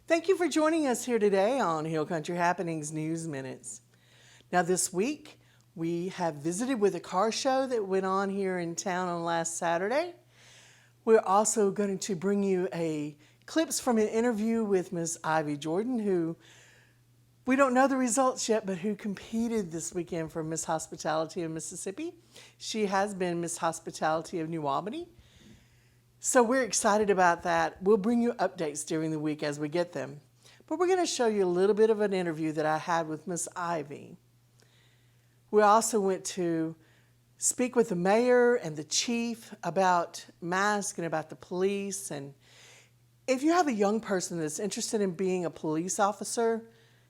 Thank you for joining us here today on Hill Country Happenings News Minutes. Now this week, we have visited with a car show that went on here in town on last Saturday. We're also going to bring you clips from an interview with Miss Ivy Jordan, who we don't know the results yet, but who competed this weekend for Miss Hospitality of Mississippi. She has been Miss Hospitality of New Albany. So we're excited about that. We'll bring you updates during the week as we get them. But we're going to show you a little bit of an interview that I had with Miss Ivy. We also went to speak with the mayor and the chief about masks and about the police. And if you have a young person that's interested in being a police officer,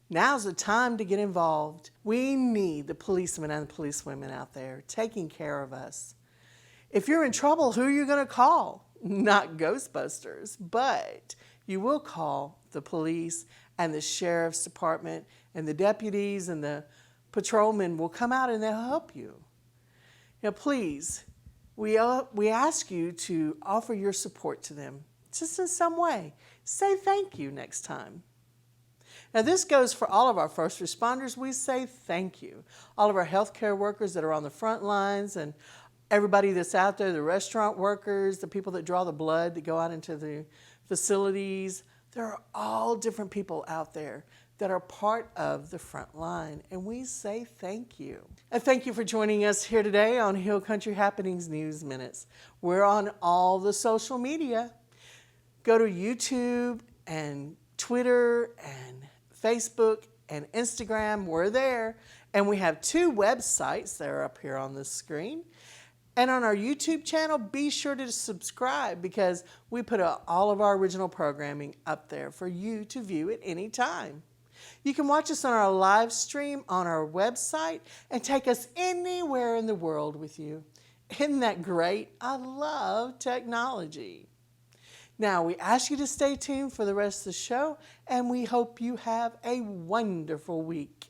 now's the time to get involved. We need the policemen and the policewomen out there taking care of us. If you're in trouble, who are you going to call? Not Ghostbusters, but you will call the police and the sheriff's department, and the deputies and the patrolmen will come out and they'll help you. Now, please, we ask you to offer your support to them, just in some way. Say thank you next time. Now, this goes for all of our first responders. We say thank you. All of our healthcare workers that are on the front lines, and everybody that's out there, the restaurant workers, the people that draw the blood that go out into the facilities. There are all different people out there that are part of the front line, and we say thank you. And thank you for joining us here today on Hill Country Happenings News Minutes. We're on all the social media. Go to YouTube and Twitter and Facebook and Instagram. We're there. And we have 2 websites that are up here on the screen. And on our YouTube channel, be sure to subscribe, because we put all of our original programming up there for you to view at any time. You can watch us on our live stream on our website and take us anywhere in the world with you. Isn't that great? I love technology. Now, we ask you to stay tuned for the rest of the show, and we hope you have a wonderful week.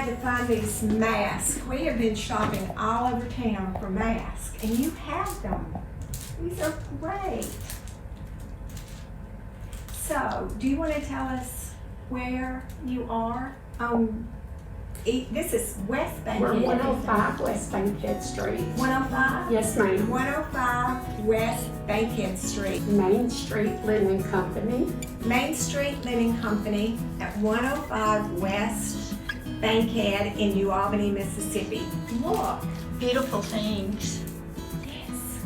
to find these masks. We have been shopping all over town for masks, and you have them. These are great. So, do you want to tell us where you are? This is West Bankhead. We're 105 West Bankhead Street. 105? Yes, ma'am. 105 West Bankhead Street. Main Street Linen Company. Main Street Linen Company at 105 West Bankhead in New Albany, Mississippi. Look. Beautiful things. Yes.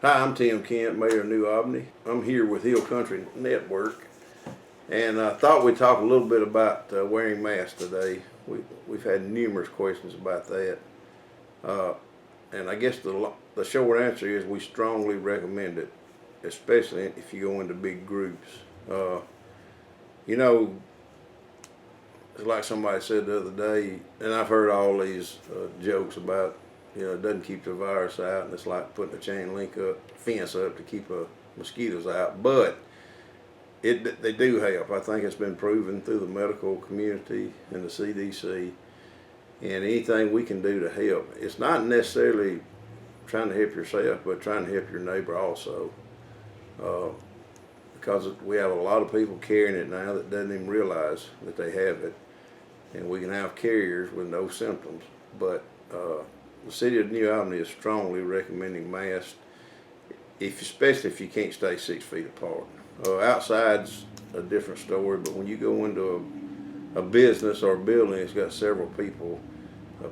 Hi, I'm Tim Kent, Mayor of New Albany. I'm here with Hill Country Network, and I thought we'd talk a little bit about wearing masks today. We've had numerous questions about that, and I guess the short answer is we strongly recommend it, especially if you go into big groups. You know, it's like somebody said the other day, and I've heard all these jokes about, you know, it doesn't keep the virus out, and it's like putting a chain link fence up to keep mosquitoes out. But they do help. I think it's been proven through the medical community and the CDC. And anything we can do to help, it's not necessarily trying to help yourself, but trying to help your neighbor also. Because we have a lot of people carrying it now that doesn't even realize that they have it. And we can have carriers with no symptoms, but the city of New Albany is strongly recommending masks, especially if you can't stay 6 feet apart. Outside's a different story, but when you go into a business or a building that's got several people,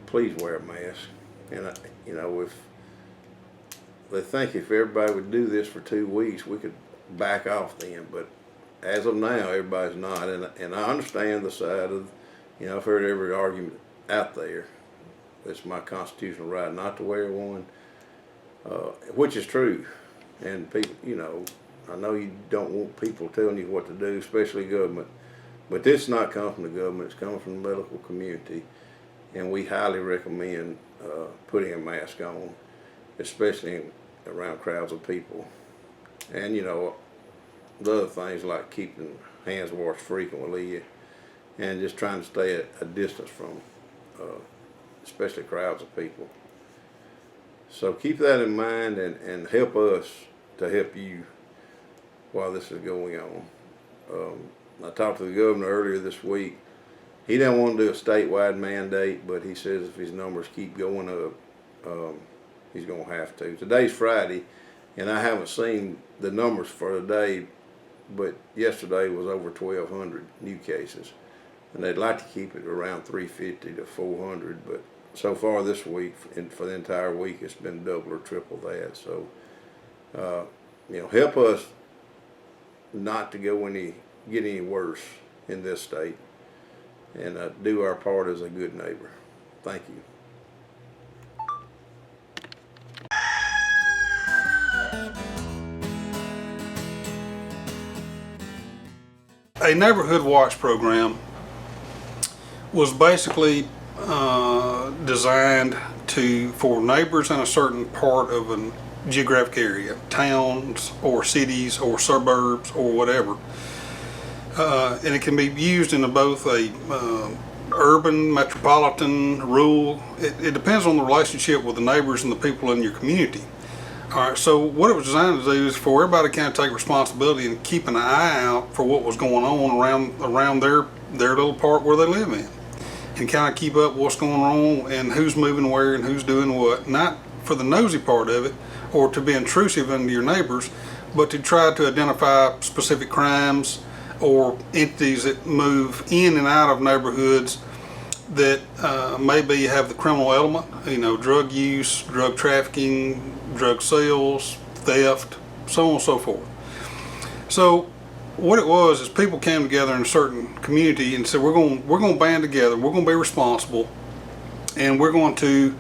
please wear a mask. And you know, if they think if everybody would do this for 2 weeks, we could back off then. But as of now, everybody's not, and I understand the side of, you know, I've heard every argument out there. It's my constitutional right not to wear one, which is true. And people, you know, I know you don't want people telling you what to do, especially government, but this is not coming from the government, it's coming from the medical community, and we highly recommend putting a mask on, especially around crowds of people. And, you know, the other things like keeping hands washed frequently and just trying to stay at a distance from especially crowds of people. So keep that in mind and help us to help you while this is going on. I talked to the governor earlier this week. He didn't want to do a statewide mandate, but he says if his numbers keep going up, he's going to have to. Today's Friday, and I haven't seen the numbers for today, but yesterday was over 1,200 new cases. And they'd like to keep it around 350 to 400, but so far this week, for the entire week, it's been double or triple that. So, you know, help us not to get any worse in this state, and do our part as a good neighbor. Thank you. A neighborhood watch program was basically designed for neighbors in a certain part of a geographic area, towns or cities or suburbs or whatever, and it can be used in both a urban, metropolitan, rural. It depends on the relationship with the neighbors and the people in your community. All right, so what it was designed to do is for everybody to kind of take responsibility and keep an eye out for what was going on around their little part where they live in, and kind of keep up what's going on and who's moving where and who's doing what. Not for the nosy part of it or to be intrusive into your neighbors, but to try to identify specific crimes or entities that move in and out of neighborhoods that maybe have the criminal element, drug use, drug trafficking, drug sales, theft, so on and so forth. So what it was is people came together in a certain community and said, we're going to band together, we're going to be responsible, and we're going to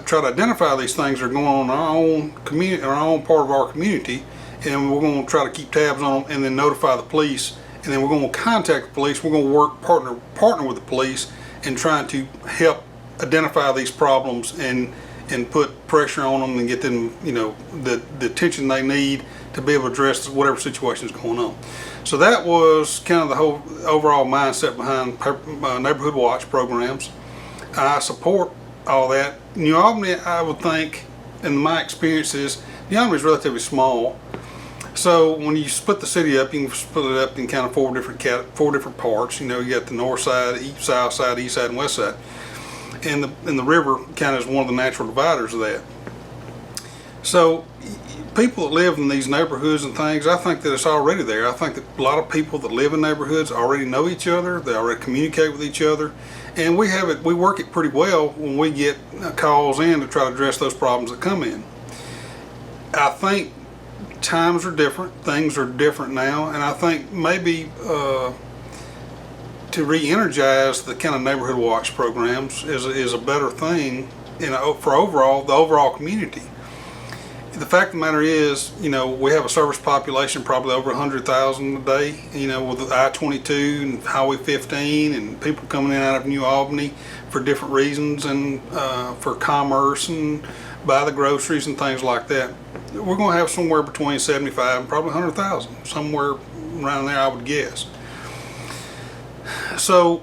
try to identify these things that are going on in our own community, our own part of our community, and we're going to try to keep tabs on them and then notify the police, and then we're going to contact the police. We're going to work partner with the police in trying to help identify these problems and put pressure on them and get them, the attention they need to be able to address whatever situation is going on. So that was kind of the whole overall mindset behind Neighborhood Watch programs. I support all that. New Albany, I would think, in my experiences, New Albany is relatively small. So when you split the city up, you can split it up in kind of four different parts. You got the north side, south side, east side, and west side. And the river kind of is one of the natural dividers of that. So people that live in these neighborhoods and things, I think that it's already there. I think that a lot of people that live in neighborhoods already know each other. They already communicate with each other. And we work it pretty well when we get calls in to try to address those problems that come in. I think times are different, things are different now, and I think maybe to re-energize the kind of Neighborhood Watch programs is a better thing for the overall community. The fact of the matter is, we have a service population probably over 100,000 a day, with I-22 and Highway 15 and people coming in and out of New Albany for different reasons and for commerce and buy the groceries and things like that. We're going to have somewhere between 75 and probably 100,000, somewhere around there, I would guess. So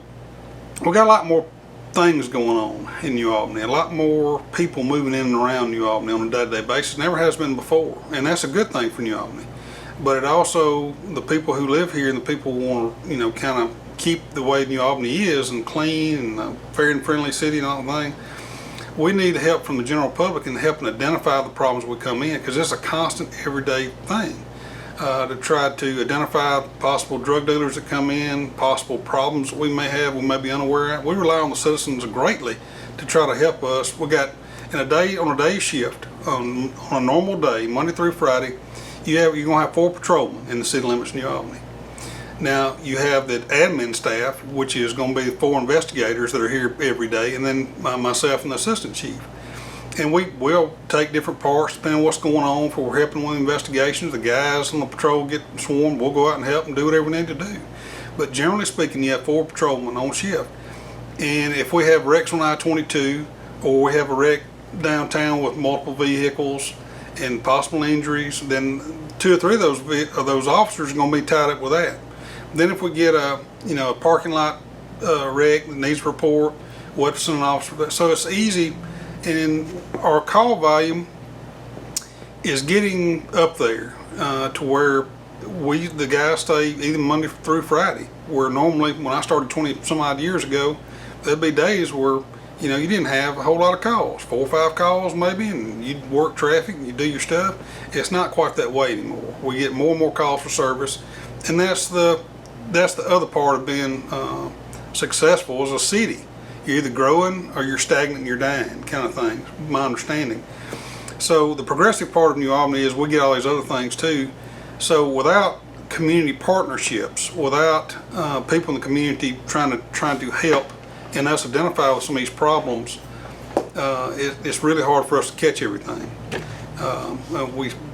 we got a lot more things going on in New Albany, a lot more people moving in and around New Albany on a day-to-day basis. Never has been before, and that's a good thing for New Albany. But it also, the people who live here and the people who want to, kind of keep the way New Albany is and clean and a fair and friendly city and all that thing. We need help from the general public in helping identify the problems we come in, because it's a constant everyday thing to try to identify possible drug dealers that come in, possible problems that we may have, we may be unaware of. We rely on the citizens greatly to try to help us. We got on a day shift, on a normal day, Monday through Friday, you're going to have 4 patrolmen in the city limits of New Albany. Now you have the admin staff, which is going to be 4 investigators that are here every day, and then myself and the assistant chief. And we'll take different parts depending on what's going on. If we're helping with investigations, the guys on the patrol get swarmed, we'll go out and help and do whatever we need to do. But generally speaking, you have 4 patrolmen on shift. And if we have wrecks on I-22, or we have a wreck downtown with multiple vehicles and possible injuries, then 2 or 3 of those officers are going to be tied up with that. Then if we get a parking lot wreck that needs a report, what's an officer? So it's easy, and our call volume is getting up there to where the guys stay either Monday through Friday. Where normally when I started 20 some odd years ago, there'd be days where you didn't have a whole lot of calls, 4 or 5 calls maybe, and you'd work traffic and you do your stuff. It's not quite that way anymore. We get more and more calls for service, and that's the other part of being successful as a city. You're either growing or you're stagnant and you're dying, kind of thing, my understanding. So the progressive part of New Albany is we get all these other things too. So without community partnerships, without people in the community trying to help and us identify with some of these problems, it's really hard for us to catch everything.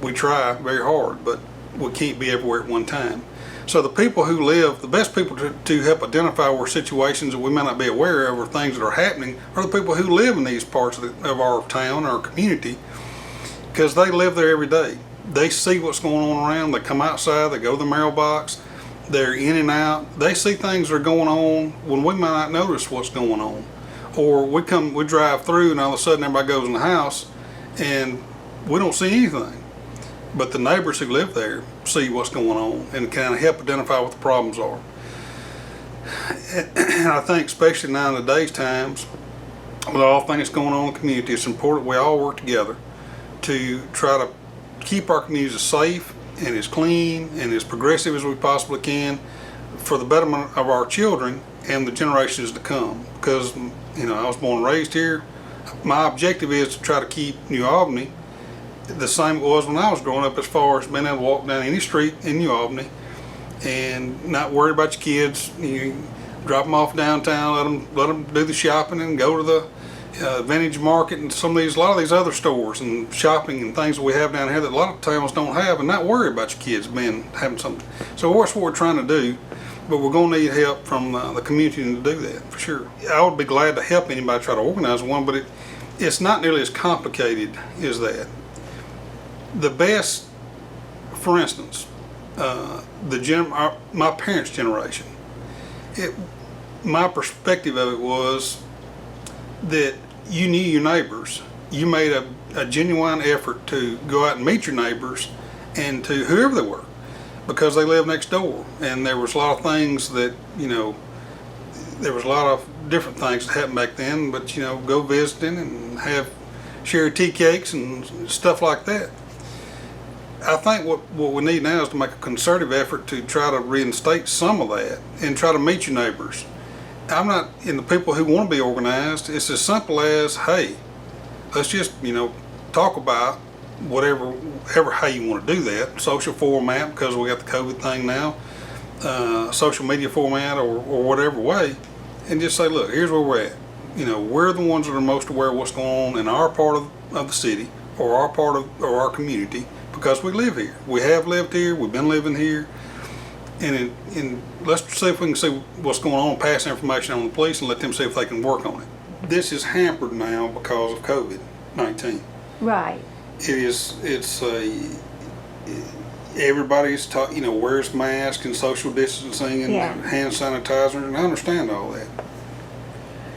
We try very hard, but we can't be everywhere at one time. So the people who live, the best people to help identify where situations that we may not be aware of or things that are happening are the people who live in these parts of our town, our community, because they live there every day. They see what's going on around. They come outside, they go to the mailbox, they're in and out. They see things that are going on when we might not notice what's going on. Or we drive through and all of a sudden everybody goes in the house and we don't see anything. But the neighbors who live there see what's going on and kind of help identify what the problems are. And I think especially nowadays times, with all things going on in the community, it's important we all work together to try to keep our communities as safe and as clean and as progressive as we possibly can for the betterment of our children and the generations to come. Because, you know, I was born and raised here. My objective is to try to keep New Albany the same it was when I was growing up, as far as being able to walk down any street in New Albany and not worry about your kids. You drop them off downtown, let them do the shopping, and go to the Vintage Market and a lot of these other stores and shopping and things that we have down here that a lot of towns don't have, and not worry about your kids having something. So that's what we're trying to do, but we're going to need help from the community to do that, for sure. I would be glad to help anybody try to organize one, but it's not nearly as complicated as that. The best, for instance, my parents' generation, my perspective of it was that you knew your neighbors. You made a genuine effort to go out and meet your neighbors and to whoever they were, because they lived next door. And there was a lot of things that, you know, there was a lot of different things that happened back then, but, you know, go visiting and share tea cakes and stuff like that. I think what we need now is to make a concerted effort to try to reinstate some of that and try to meet your neighbors. I'm not in the people who want to be organized. It's as simple as, hey, let's just, you know, talk about whatever how you want to do that. Social format, because we got the COVID thing now, social media format, or whatever way, and just say, look, here's where we're at. You know, we're the ones that are most aware of what's going on in our part of the city or our part of our community, because we live here. We have lived here. We've been living here. And let's see if we can see what's going on, pass information on the police, and let them see if they can work on it. This is hampered now because of COVID-19. Right. Everybody's taught, you know, wears masks and social distancing and hand sanitizer, and I understand all that.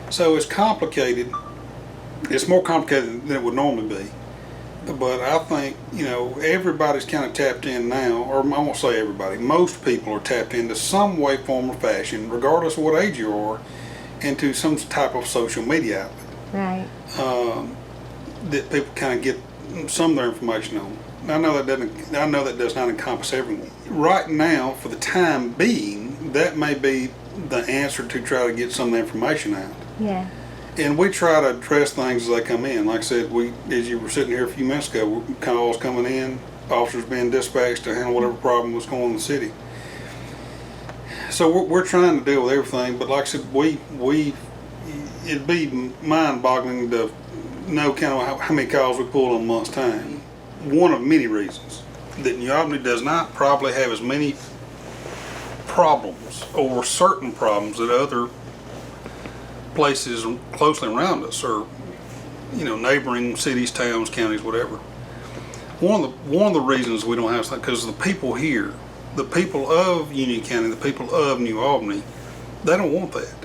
So it's complicated. It's more complicated than it would normally be. But I think, you know, everybody's kind of tapped in now, or I won't say everybody, most people are tapped into some way, form, or fashion, regardless of what age you are, into some type of social media outlet. Right. That people kind of get some of their information on. I know that does not encompass everyone. Right now, for the time being, that may be the answer to try to get some of the information out. Yeah. And we try to address things as they come in. Like I said, as you were sitting here a few minutes ago, calls coming in, officers being dispatched to handle whatever problem was going on in the city. So we're trying to deal with everything, but like I said, it'd be mind-boggling to know kind of how many calls we pull in a month's time. One of many reasons that New Albany does not probably have as many problems or certain problems that other places closely around us, or, you know, neighboring cities, towns, counties, whatever. One of the reasons we don't have something, because the people here, the people of Union County, the people of New Albany, they don't want that.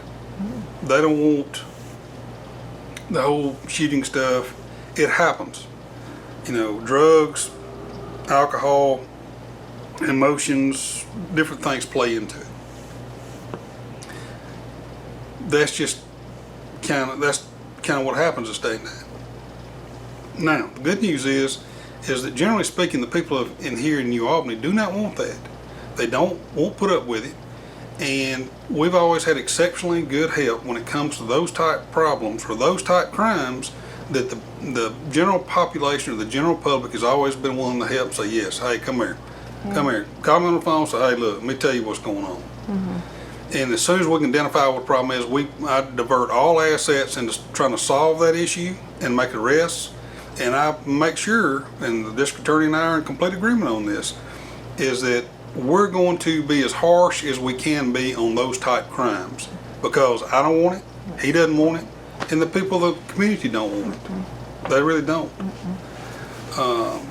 They don't want the whole shooting stuff. It happens. You know, drugs, alcohol, emotions, different things play into it. That's kind of what happens this day and time. Now, the good news is that generally speaking, the people in here in New Albany do not want that. They won't put up with it, and we've always had exceptionally good help when it comes to those type problems or those type crimes. That the general population or the general public has always been willing to help. Say, yes, hey, come here, come here, call me on the phone. Say, hey, look, let me tell you what's going on. Mm-hmm. And as soon as we can identify what the problem is, I divert all assets into trying to solve that issue and make arrests. And I make sure, and the district attorney and I are in complete agreement on this, is that we're going to be as harsh as we can be on those type crimes, because I don't want it, he doesn't want it, and the people of the community don't want it. They really don't.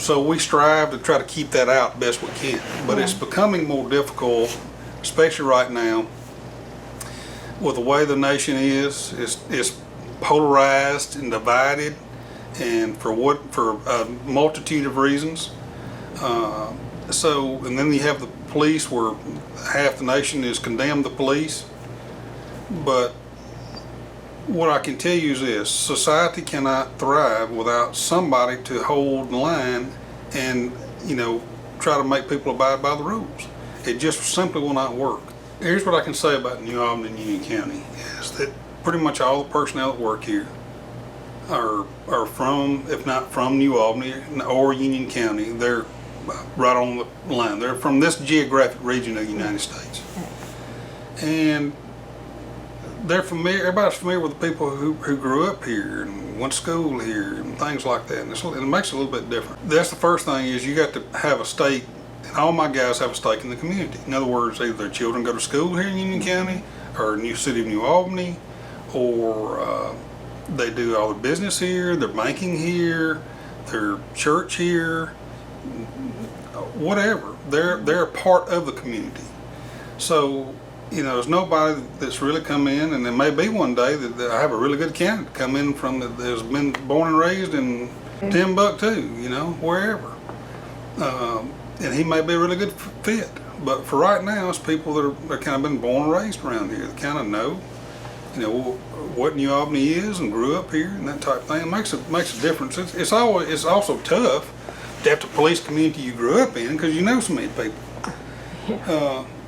So we strive to try to keep that out best we can. But it's becoming more difficult, especially right now, with the way the nation is. It's polarized and divided, and for a multitude of reasons. And then you have the police, where half the nation is condemned the police. But what I can tell you is this: society cannot thrive without somebody to hold the line and, try to make people abide by the rules. It just simply will not work. Here's what I can say about New Albany and Union County, is that pretty much all the personnel that work here are from, if not from New Albany or Union County, they're right on the line. They're from this geographic region of the United States. And they're familiar, everybody's familiar with the people who grew up here and went to school here and things like that. And it makes it a little bit different. That's the first thing, is you got to have a stake, and all my guys have a stake in the community. In other words, either their children go to school here in Union County or New City of New Albany, or they do all their business here, their banking here, their church here, whatever. They're a part of the community. So, there's nobody that's really come in, and there may be one day that I have a really good candidate come in from that has been born and raised in Timbuktu, wherever. And he may be a really good fit. But for right now, it's people that are kind of been born and raised around here. They kind of know, what New Albany is and grew up here and that type of thing. It makes a difference. It's also tough to have to police the community you grew up in, because you know so many people.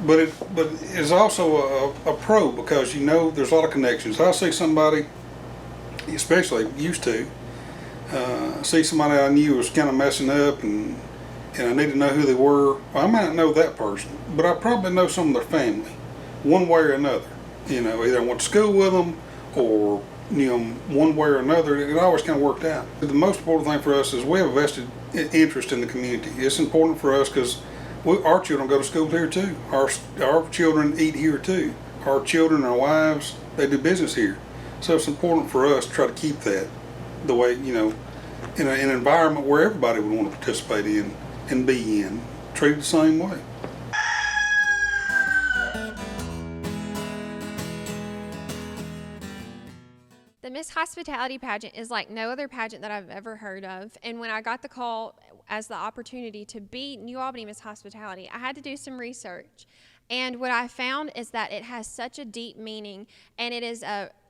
But it's also a pro, because there's a lot of connections. I see somebody, especially used to, see somebody I knew was kind of messing up, and I need to know who they were. Well, I might not know that person, but I probably know some of their family, one way or another. Either I went to school with them, or one way or another. It always kind of worked out. The most important thing for us is we have a vested interest in the community. It's important for us because our children go to school here too. Our children eat here too. Our children, our wives, they do business here. So it's important for us to try to keep that the way, in an environment where everybody would want to participate in and be in, treated the same way. The Miss Hospitality pageant is like no other pageant that I've ever heard of. And when I got the call as the opportunity to be New Albany Miss Hospitality, I had to do some research. And what I found is that it has such a deep meaning, and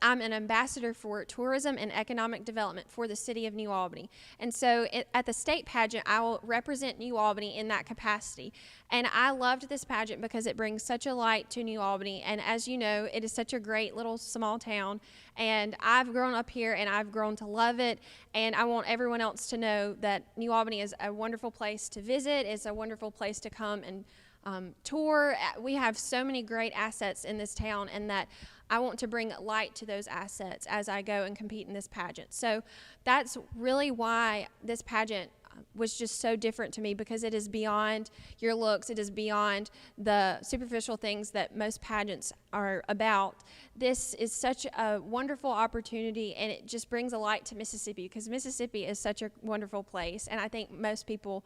I'm an ambassador for tourism and economic development for the city of New Albany. And so at the state pageant, I will represent New Albany in that capacity. And I loved this pageant because it brings such a light to New Albany. And as you know, it is such a great little small town. And I've grown up here, and I've grown to love it. And I want everyone else to know that New Albany is a wonderful place to visit. It's a wonderful place to come and tour. We have so many great assets in this town, and that I want to bring light to those assets as I go and compete in this pageant. So that's really why this pageant was just so different to me, because it is beyond your looks. It is beyond the superficial things that most pageants are about. This is such a wonderful opportunity, and it just brings a light to Mississippi, because Mississippi is such a wonderful place, and I think most people,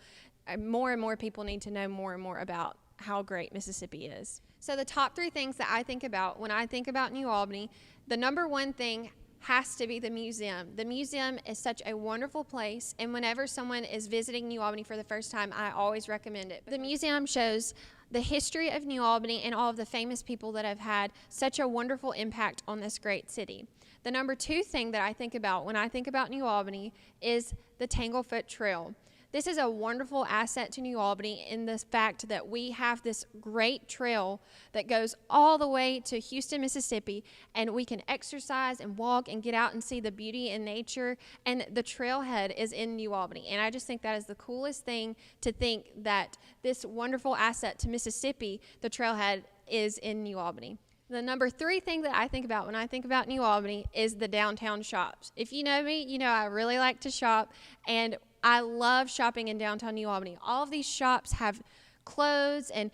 more and more people, need to know more and more about how great Mississippi is. So the top 3 things that I think about when I think about New Albany, the number one thing has to be the museum. The museum is such a wonderful place, and whenever someone is visiting New Albany for the first time, I always recommend it. The museum shows the history of New Albany and all of the famous people that have had such a wonderful impact on this great city. The number 2 thing that I think about when I think about New Albany is the Tanglefoot Trail. This is a wonderful asset to New Albany in the fact that we have this great trail that goes all the way to Houston, Mississippi, and we can exercise and walk and get out and see the beauty in nature, and the trailhead is in New Albany. And I just think that is the coolest thing, to think that this wonderful asset to Mississippi, the trailhead, is in New Albany. The number 3 thing that I think about when I think about New Albany is the downtown shops. If you know me, you know I really like to shop, and I love shopping in downtown New Albany. All of these shops have clothes and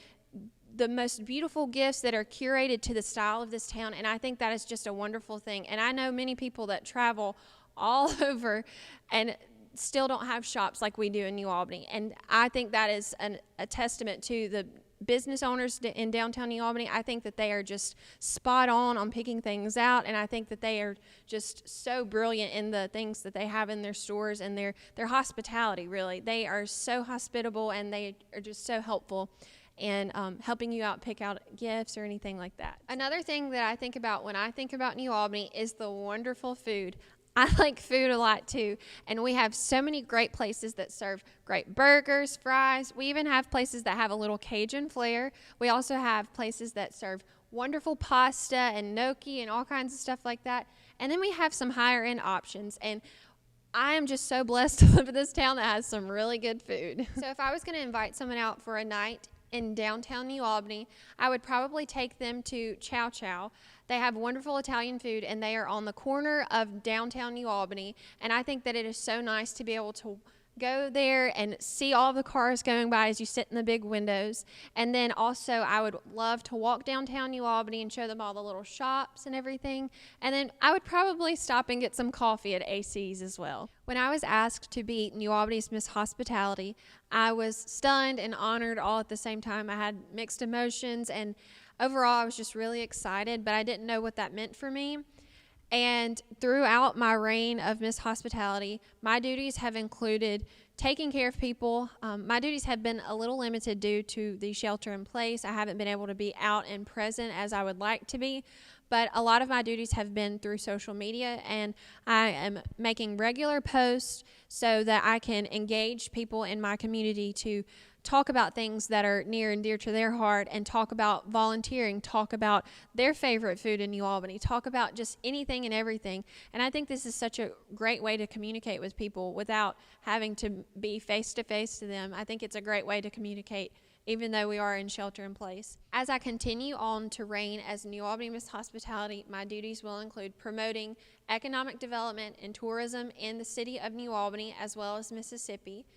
the most beautiful gifts that are curated to the style of this town, and I think that is just a wonderful thing. And I know many people that travel all over and still don't have shops like we do in New Albany, and I think that is a testament to the business owners in downtown New Albany. I think that they are just spot on picking things out, and I think that they are just so brilliant in the things that they have in their stores and their hospitality, really. They are so hospitable, and they are just so helpful. and helping you out pick out gifts or anything like that. Another thing that I think about when I think about New Albany is the wonderful food. I like food a lot too, and we have so many great places that serve great burgers, fries. We even have places that have a little Cajun flair. We also have places that serve wonderful pasta and gnocchi and all kinds of stuff like that. And then we have some higher end options, and I am just so blessed to live in this town that has some really good food. So if I was going to invite someone out for a night in downtown New Albany, I would probably take them to Chow Chow. They have wonderful Italian food, and they are on the corner of downtown New Albany, and I think that it is so nice to be able to go there and see all the cars going by as you sit in the big windows. And then also I would love to walk downtown New Albany and show them all the little shops and everything. And then I would probably stop and get some coffee at AC's as well. When I was asked to be New Albany's Miss Hospitality, I was stunned and honored all at the same time. I had mixed emotions, and overall I was just really excited, but I didn't know what that meant for me. And throughout my reign of Miss Hospitality, my duties have included taking care of people. My duties have been a little limited due to the shelter in place. I haven't been able to be out and present as I would like to be, but a lot of my duties have been through social media, and I am making regular posts so that I can engage people in my community to talk about things that are near and dear to their heart, and talk about volunteering, talk about their favorite food in New Albany, talk about just anything and everything. And I think this is such a great way to communicate with people without having to be face-to-face to them. I think it's a great way to communicate even though we are in shelter in place. As I continue on to reign as New Albany Miss Hospitality, my duties will include promoting economic development and tourism in the city of New Albany as well as Mississippi,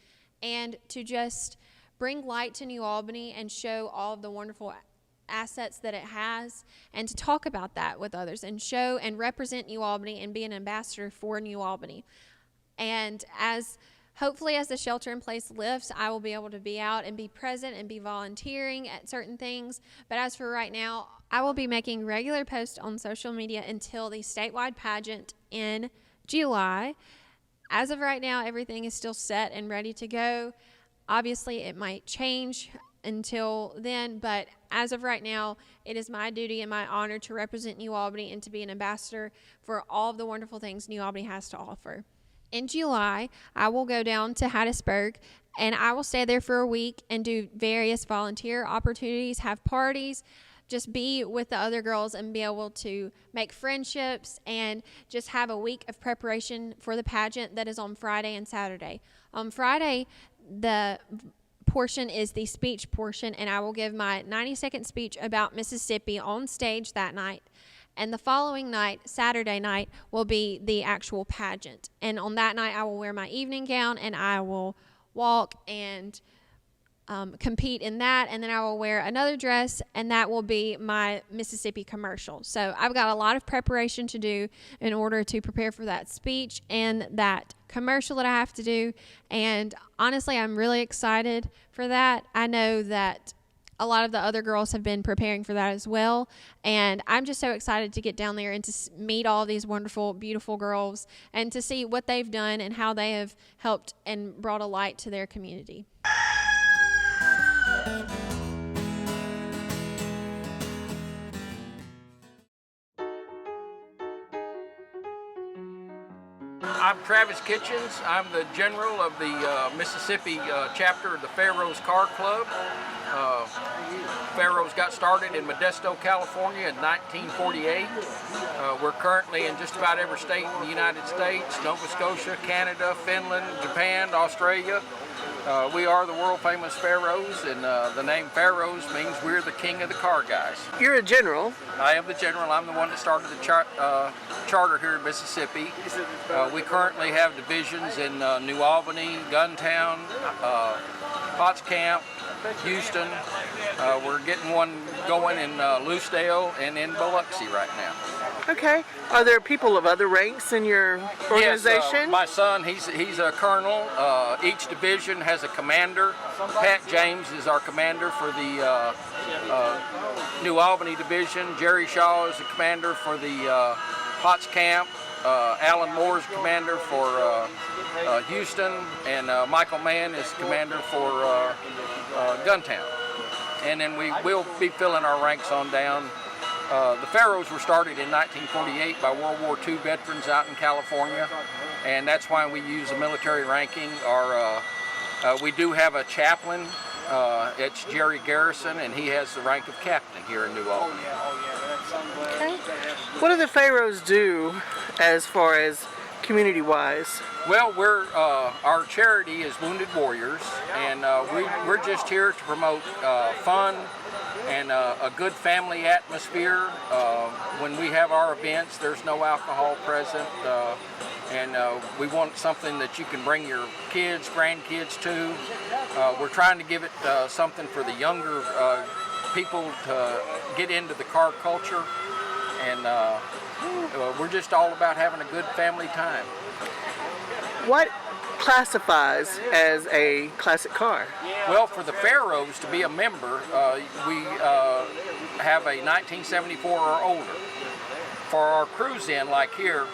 and to just bring light to New Albany and show all of the wonderful assets that it has, and to talk about that with others and show and represent New Albany and be an ambassador for New Albany. And hopefully as the shelter in place lifts, I will be able to be out and be present and be volunteering at certain things. But as for right now, I will be making regular posts on social media until the statewide pageant in July. As of right now, everything is still set and ready to go. Obviously, it might change until then, but as of right now, it is my duty and my honor to represent New Albany and to be an ambassador for all of the wonderful things New Albany has to offer. In July, I will go down to Hattiesburg, and I will stay there for a week and do various volunteer opportunities, have parties, just be with the other girls and be able to make friendships, and just have a week of preparation for the pageant that is on Friday and Saturday. On Friday, the portion is the speech portion, and I will give my 90-second speech about Mississippi on stage that night. And the following night, Saturday night, will be the actual pageant. And on that night, I will wear my evening gown, and I will walk and compete in that. And then I will wear another dress, and that will be my Mississippi commercial. So I've got a lot of preparation to do in order to prepare for that speech and that commercial that I have to do. And honestly, I'm really excited for that. I know that a lot of the other girls have been preparing for that as well, and I'm just so excited to get down there and to meet all these wonderful, beautiful girls and to see what they've done and how they have helped and brought a light to their community. I'm Travis Kitchens. I'm the general of the Mississippi chapter of the Pharaohs Car Club. Pharaohs got started in Modesto, California in 1948. We're currently in just about every state in the United States: Nova Scotia, Canada, Finland, Japan, Australia. We are the world famous Pharaohs, and the name Pharaohs means we're the king of the car guys. You're a general. I am the general. I'm the one that started the charter here in Mississippi. We currently have divisions in New Albany, Guntown, Potts Camp, Houston. We're getting one going in Lucedale and in Biloxi right now. Okay. Are there people of other ranks in your organization? Yes, my son, he's a colonel. Each division has a commander. Pat James is our commander for the New Albany division. Jerry Shaw is the commander for the Potts Camp. Alan Moore is commander for Houston, and Michael Mann is commander for Guntown. and then we will be filling our ranks on down. The Pharaohs were started in 1948 by World War II veterans out in California, and that's why we use a military ranking. We do have a chaplain. It's Jerry Garrison, and he has the rank of captain here in New Albany. Okay. What do the Pharaohs do as far as community-wise? Well, our charity is Wounded Warriors, and we're just here to promote fun and a good family atmosphere. When we have our events, there's no alcohol present, and we want something that you can bring your kids, grandkids to. We're trying to give it something for the younger people to get into the car culture, and we're just all about having a good family time. What classifies as a classic car? Well, for the Pharaohs to be a member, we have a 1974 or older. For our cruise-in, like here,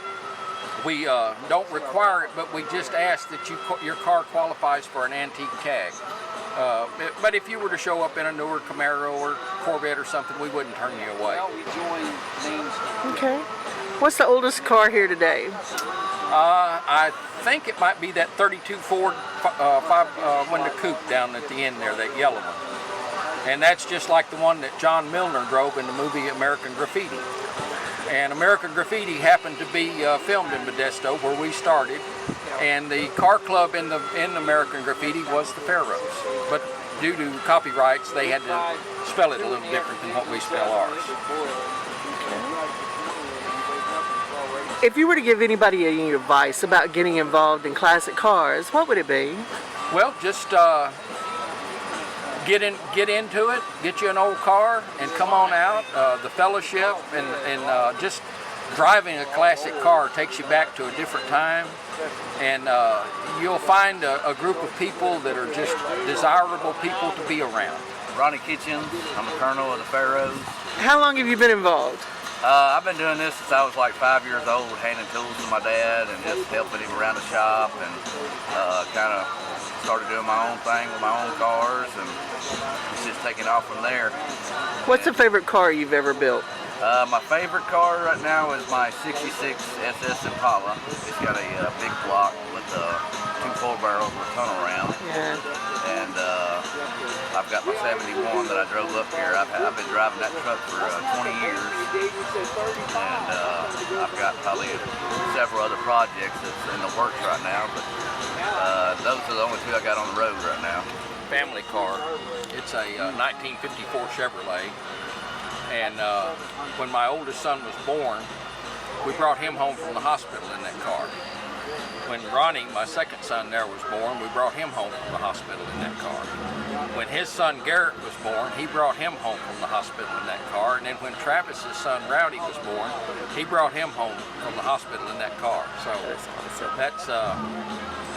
we don't require it, but we just ask that your car qualifies for an antique tag. But if you were to show up in a newer Camaro or Corvette or something, we wouldn't turn you away. Okay. What's the oldest car here today? I think it might be that 32 Ford five-window coupe down at the end there, that yellow one. And that's just like the one that John Milner drove in the movie American Graffiti. And American Graffiti happened to be filmed in Modesto, where we started. And the car club in American Graffiti was the Pharaohs. But due to copyrights, they had to spell it a little different than what we spell ours. If you were to give anybody any advice about getting involved in classic cars, what would it be? Well, just get into it, get you an old car, and come on out. The fellowship and just driving a classic car takes you back to a different time, and you'll find a group of people that are just desirable people to be around. Ronnie Kitchens, I'm a colonel of the Pharaohs. How long have you been involved? I've been doing this since I was like 5 years old, handing tools to my dad and just helping him around the shop, and kind of started doing my own thing with my own cars, and it's just taking off from there. What's the favorite car you've ever built? My favorite car right now is my 66 SS Impala. It's got a big block with 2 4-barrels with a tunnel around. Yeah. And I've got my 71 that I drove up here. I've been driving that truck for 20 years. And I've got probably several other projects that's in the works right now, but those are the only 2 I got on the road right now. Family car. It's a 1954 Chevrolet. And when my oldest son was born, we brought him home from the hospital in that car. When Ronnie, my second son there, was born, we brought him home from the hospital in that car. When his son Garrett was born, he brought him home from the hospital in that car. And then when Travis's son Rowdy was born, he brought him home from the hospital in that car. So that's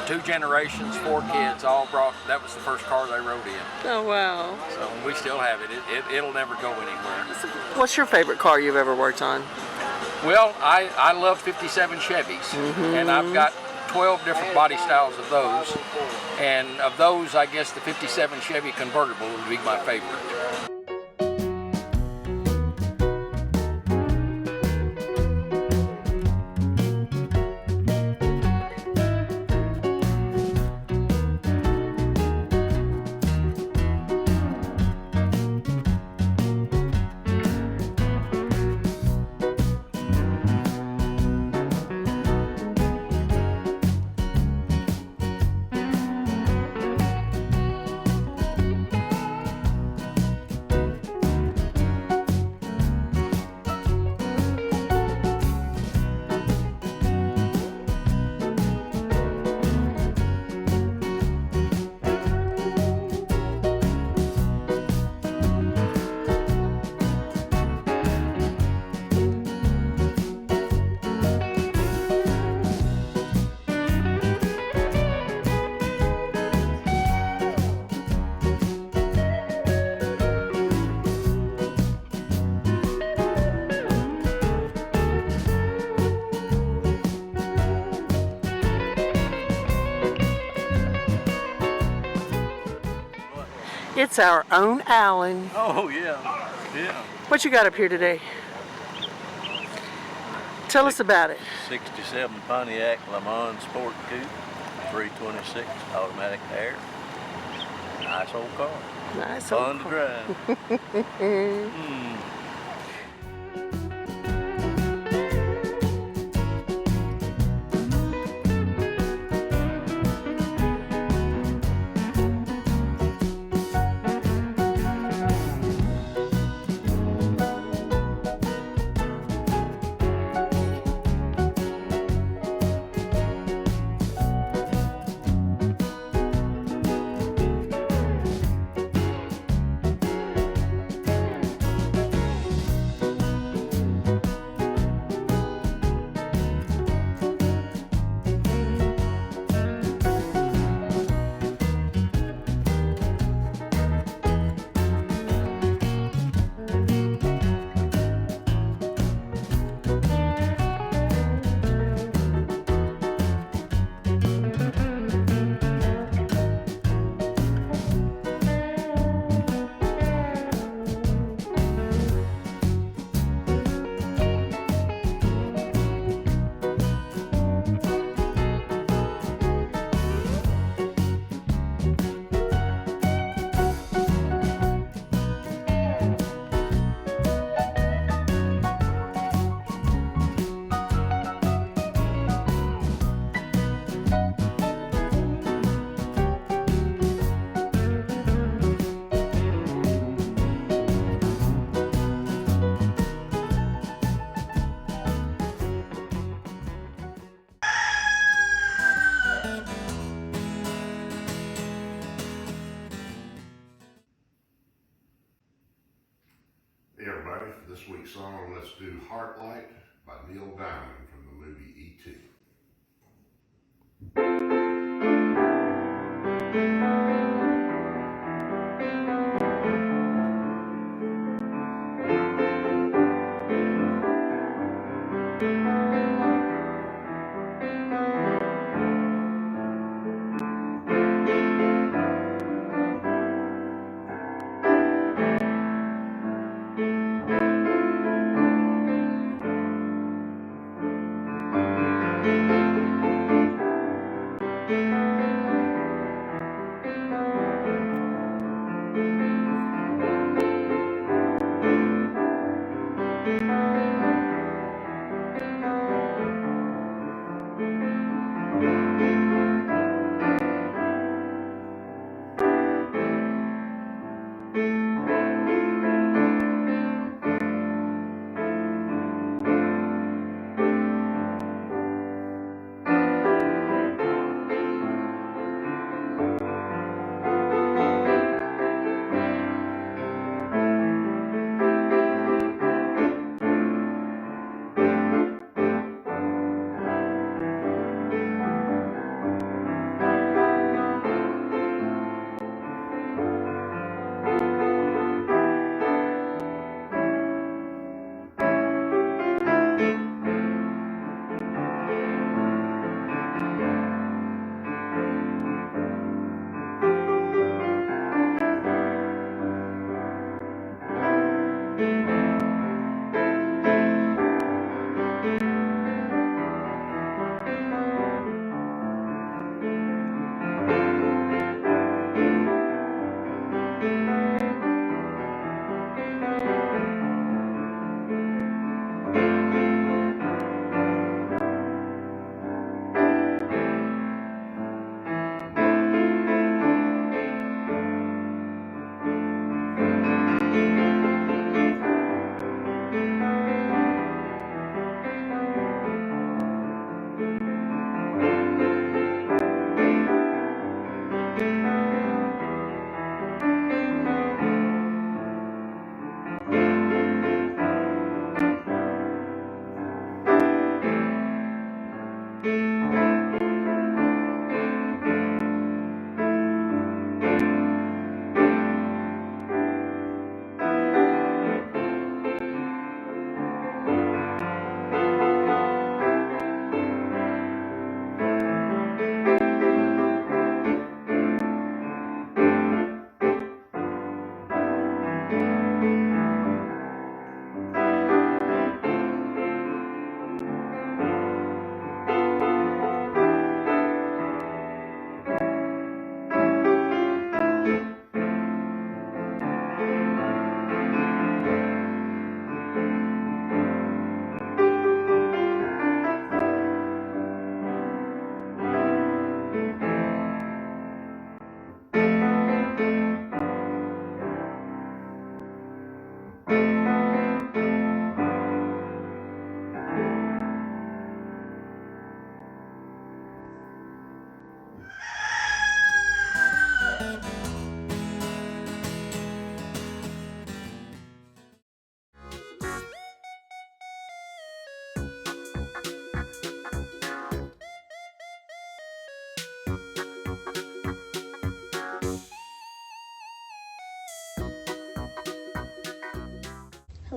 2 generations, 4 kids, all brought. That was the first car they rode in. Oh, wow. So we still have it. It'll never go anywhere. What's your favorite car you've ever worked on? Well, I love 57 Chevys, and I've got 12 different body styles of those. And of those, I guess the 57 Chevy convertible would be my favorite. It's our own Alan. Oh, yeah. What you got up here today? Tell us about it. 67 Pontiac Le Mans Sport Coupe, 326 automatic air. Nice old car. Nice Fun old to drive. Hey everybody, for this week's song, let's do Heartlight by Neil Diamond from the movie E.T.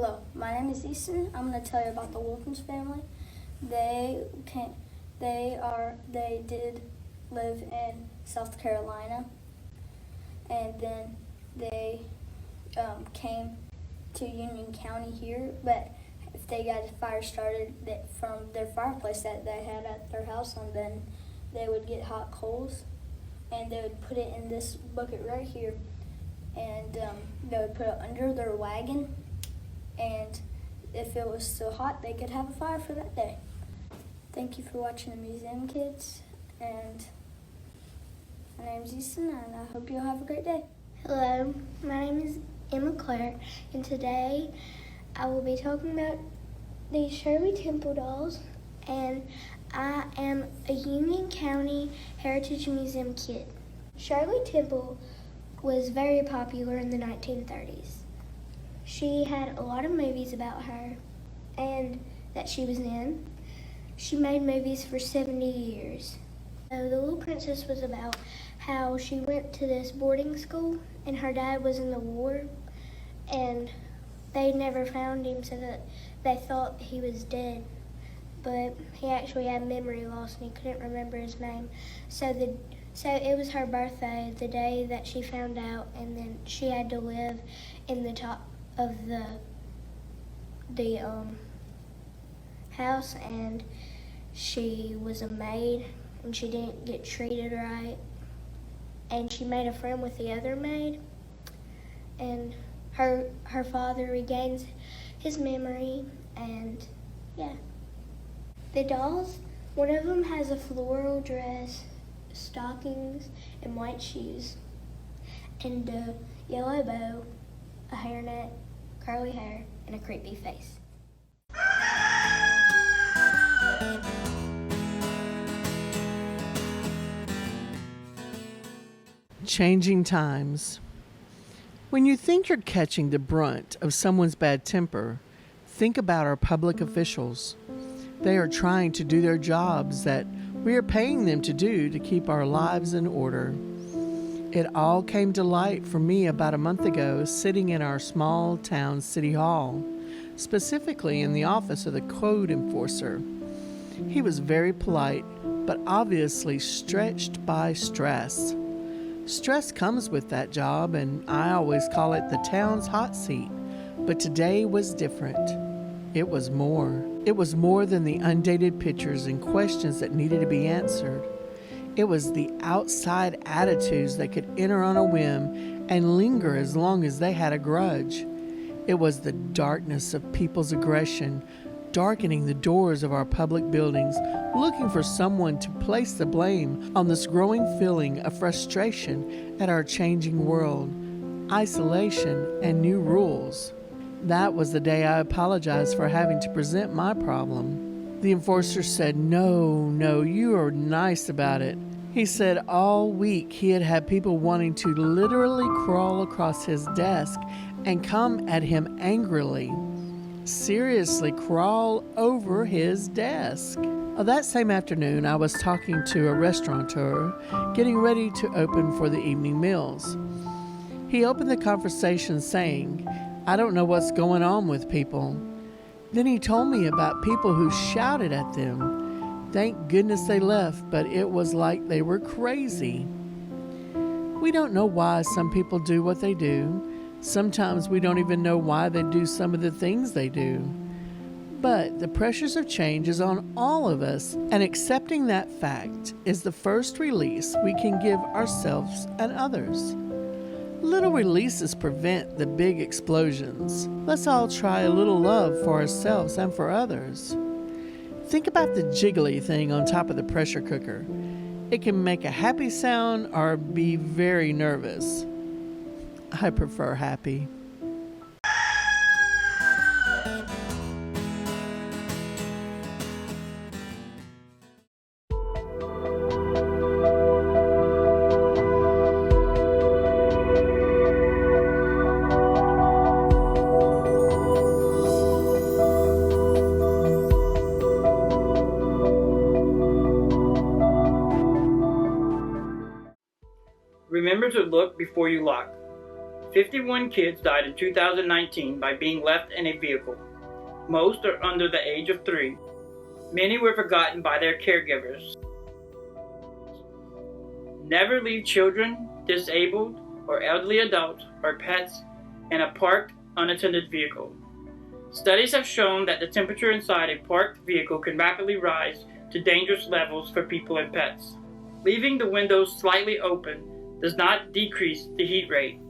Hello, my name is Easton. I'm going to tell you about the Wilkins family. They did live in South Carolina, and then they came to Union County here, but if they got a fire started from their fireplace that they had at their house, and then they would get hot coals, and they would put it in this bucket right here, and they would put it under their wagon, and if it was still hot, they could have a fire for that day. Thank you for watching the museum, kids, and my name is Easton, and I hope you'll have a great day. Hello, my name is Emma Claire, and today I will be talking about the Shirley Temple dolls, and I am a Union County Heritage Museum kid. Shirley Temple was very popular in the 1930s. She had a lot of movies about her and that she was in. She made movies for 70 years. So The Little Princess was about how she went to this boarding school and her dad was in the war and they never found him, so that they thought he was dead. But he actually had memory loss and he couldn't remember his name. So it was her birthday, the day that she found out, and then she had to live in the top of the house, and she was a maid and she didn't get treated right, and she made a friend with the other maid, and her father regains his memory, and yeah. The dolls, one of them has a floral dress, stockings, and white shoes, and a yellow bow, a hairnet, curly hair, and a creepy face. Changing times. When you think you're catching the brunt of someone's bad temper, think about our public officials. They are trying to do their jobs that we are paying them to do to keep our lives in order. It all came to light for me about a month ago, sitting in our small town city hall, specifically in the office of the code enforcer. He was very polite, but obviously stretched by stress. Stress comes with that job, and I always call it the town's hot seat. But today was different. It was more. It was more than the undated pictures and questions that needed to be answered. It was the outside attitudes that could enter on a whim and linger as long as they had a grudge. It was the darkness of people's aggression, darkening the doors of our public buildings, looking for someone to place the blame on this growing feeling of frustration at our changing world, isolation, and new rules. That was the day I apologized for having to present my problem. The enforcer said, No, you are nice about it. He said all week he had had people wanting to literally crawl across his desk and come at him angrily. Seriously, crawl over his desk. That same afternoon, I was talking to a restaurateur getting ready to open for the evening meals. He opened the conversation saying, I don't know what's going on with people. Then he told me about people who shouted at them. Thank goodness they left, but it was like they were crazy. We don't know why some people do what they do. Sometimes we don't even know why they do some of the things they do. But the pressures of change is on all of us, and accepting that fact is the first release we can give ourselves and others. Little releases prevent the big explosions. Let's all try a little love for ourselves and for others. Think about the jiggly thing on top of the pressure cooker. It can make a happy sound or be very nervous. I prefer happy. Remember to look before you lock. 51 kids died in 2019 by being left in a vehicle. Most are under the age of 3. Many were forgotten by their caregivers. Never leave children, disabled, or elderly adults or pets in a parked, unattended vehicle. Studies have shown that the temperature inside a parked vehicle can rapidly rise to dangerous levels for people and pets. Leaving the windows slightly open does not decrease the heat rate.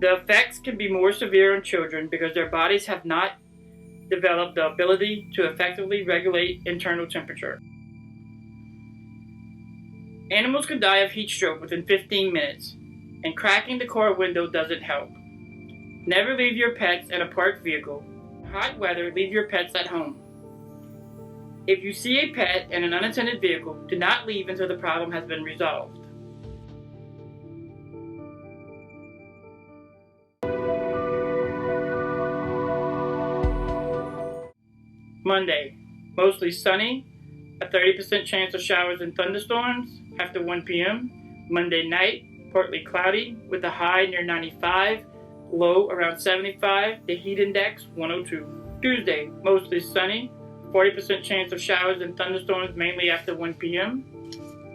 The effects can be more severe on children because their bodies have not developed the ability to effectively regulate internal temperature. Animals can die of heat stroke within 15 minutes, and cracking the car window doesn't help. Never leave your pets in a parked vehicle. In hot weather, leave your pets at home. If you see a pet in an unattended vehicle, do not leave until the problem has been resolved. Monday, mostly sunny, a 30% chance of showers and thunderstorms after 1 p.m. Monday night, partly cloudy with a high near 95, low around 75, the heat index 102. Tuesday, mostly sunny, 40% chance of showers and thunderstorms mainly after 1 p.m.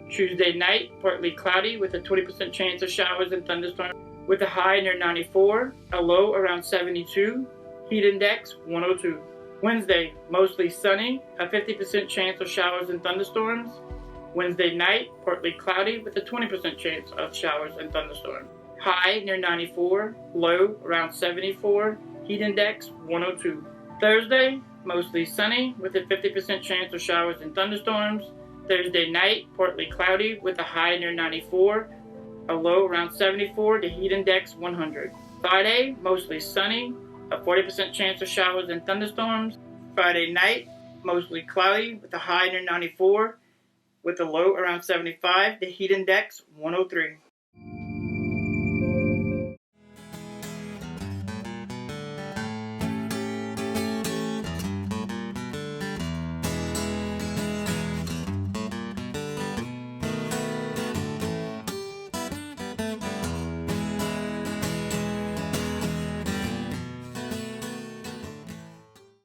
Tuesday night, partly cloudy with a 20% chance of showers and thunderstorms with a high near 94, a low around 72, heat index 102. Wednesday, mostly sunny, a 50% chance of showers and thunderstorms. Wednesday night, partly cloudy with a 20% chance of showers and thunderstorms. High near 94, low around 74, heat index 102. Thursday, mostly sunny with a 50% chance of showers and thunderstorms. Thursday night, partly cloudy with a high near 94, a low around 74, the heat index 100. Friday, mostly sunny, a 40% chance of showers and thunderstorms. Friday night, mostly cloudy with a high near 94, with a low around 75, the heat index 103.